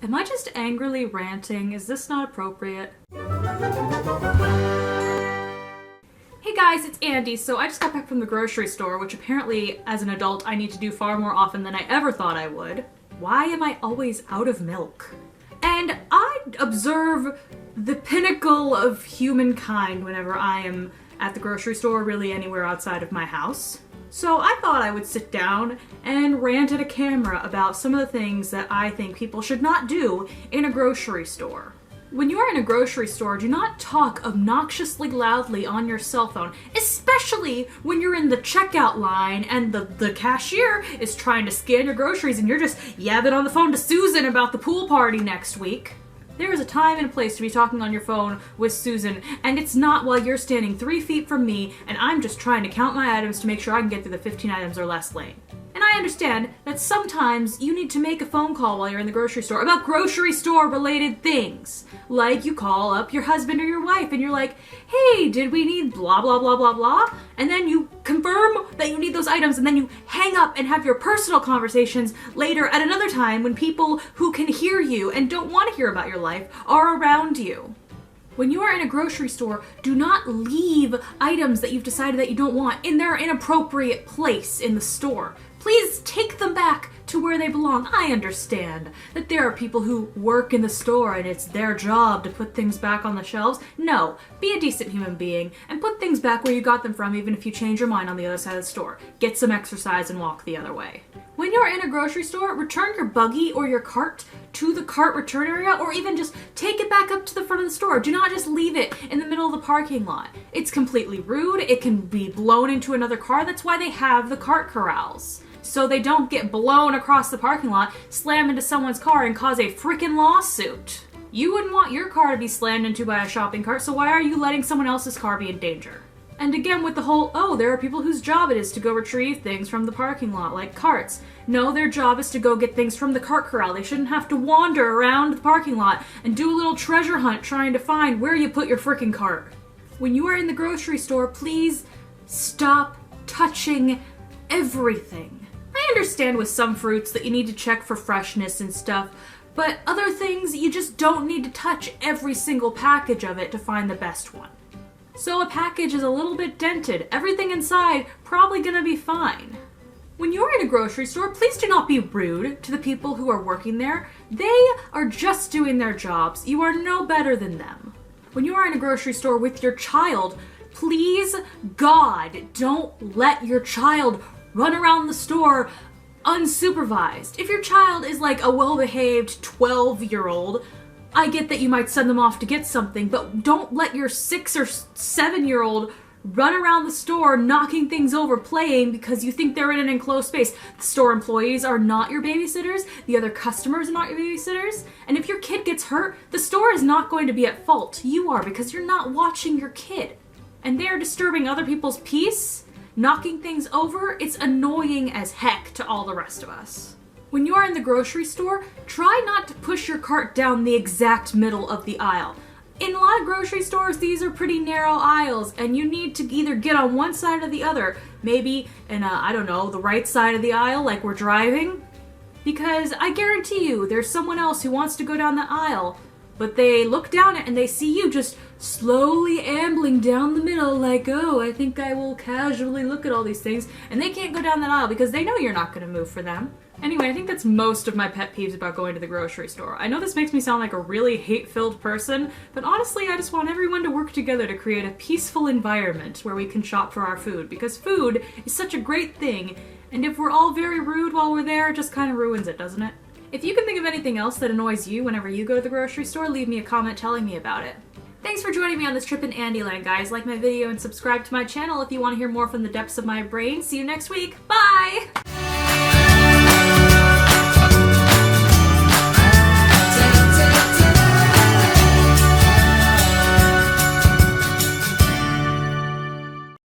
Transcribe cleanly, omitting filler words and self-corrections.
Am I just angrily ranting? Is this not appropriate? Hey guys, it's Andy. So I just got back from the grocery store, which apparently as an adult I need to do far more often than I ever thought I would. Why am I always out of milk? And I observe the pinnacle of humankind whenever I am at the grocery store, really anywhere outside of my house. So I thought I would sit down and rant at a camera about some of the things that I think people should not do in a grocery store. When you are in a grocery store, do not talk obnoxiously loudly on your cell phone, especially when you're in the checkout line and the cashier is trying to scan your groceries and you're just yabbing on the phone to Susan about the pool party next week. There is a time and a place to be talking on your phone with Susan, and it's not while you're standing 3 feet from me and I'm just trying to count my items to make sure I can get through the 15 items or less lane. And I understand that sometimes you need to make a phone call while you're in the grocery store about grocery store related things. Like you call up your husband or your wife and you're like, hey, did we need blah blah blah blah blah? And then you confirm that you need those items and then you hang up and have your personal conversations later at another time when people who can hear you and don't want to hear about your life are around you. When you are in a grocery store, do not leave items that you've decided that you don't want in their inappropriate place in the store. Please take them back to where they belong. I understand that there are people who work in the store and it's their job to put things back on the shelves. No, be a decent human being and put things back where you got them from, even if you change your mind on the other side of the store. Get some exercise and walk the other way. When you're in a grocery store, return your buggy or your cart to the cart return area, or even just take it back up to the front of the store. Do not just leave it in the middle of the parking lot. It's completely rude. It can be blown into another car. That's why they have the cart corrals, so they don't get blown across the parking lot, slam into someone's car, and cause a freaking lawsuit. You wouldn't want your car to be slammed into by a shopping cart, so why are you letting someone else's car be in danger? And again with the whole, oh, there are people whose job it is to go retrieve things from the parking lot, like carts. No, their job is to go get things from the cart corral. They shouldn't have to wander around the parking lot and do a little treasure hunt trying to find where you put your freaking cart. When you are in the grocery store, please stop touching everything. I understand with some fruits that you need to check for freshness and stuff, but other things you just don't need to touch every single package of it to find the best one. So a package is a little bit dented. Everything inside probably gonna be fine. When you're in a grocery store, please do not be rude to the people who are working there. They are just doing their jobs. You are no better than them. When you are in a grocery store with your child, please, God, don't let your child run around the store unsupervised. If your child is like a well-behaved 12-year-old, I get that you might send them off to get something, but don't let your 6 or 7-year-old run around the store knocking things over, playing because you think they're in an enclosed space. The store employees are not your babysitters. The other customers are not your babysitters. And if your kid gets hurt, the store is not going to be at fault. You are, because you're not watching your kid. And they're disturbing other people's peace, knocking things over. It's annoying as heck to all the rest of us. When you are in the grocery store, try not to push your cart down the exact middle of the aisle. In a lot of grocery stores, these are pretty narrow aisles, and you need to either get on one side or the other. Maybe in the right side of the aisle, like we're driving. Because I guarantee you, there's someone else who wants to go down the aisle, but they look down it and they see you just slowly ambling down the middle like, oh, I think I will casually look at all these things, and they can't go down that aisle because they know you're not going to move for them. Anyway, I think that's most of my pet peeves about going to the grocery store. I know this makes me sound like a really hate-filled person, but honestly, I just want everyone to work together to create a peaceful environment where we can shop for our food, because food is such a great thing, and if we're all very rude while we're there, it just kind of ruins it, doesn't it? If you can think of anything else that annoys you whenever you go to the grocery store, leave me a comment telling me about it. Thanks for joining me on this trip in Andeeland, guys. Like my video and subscribe to my channel if you want to hear more from the depths of my brain. See you next week. Bye!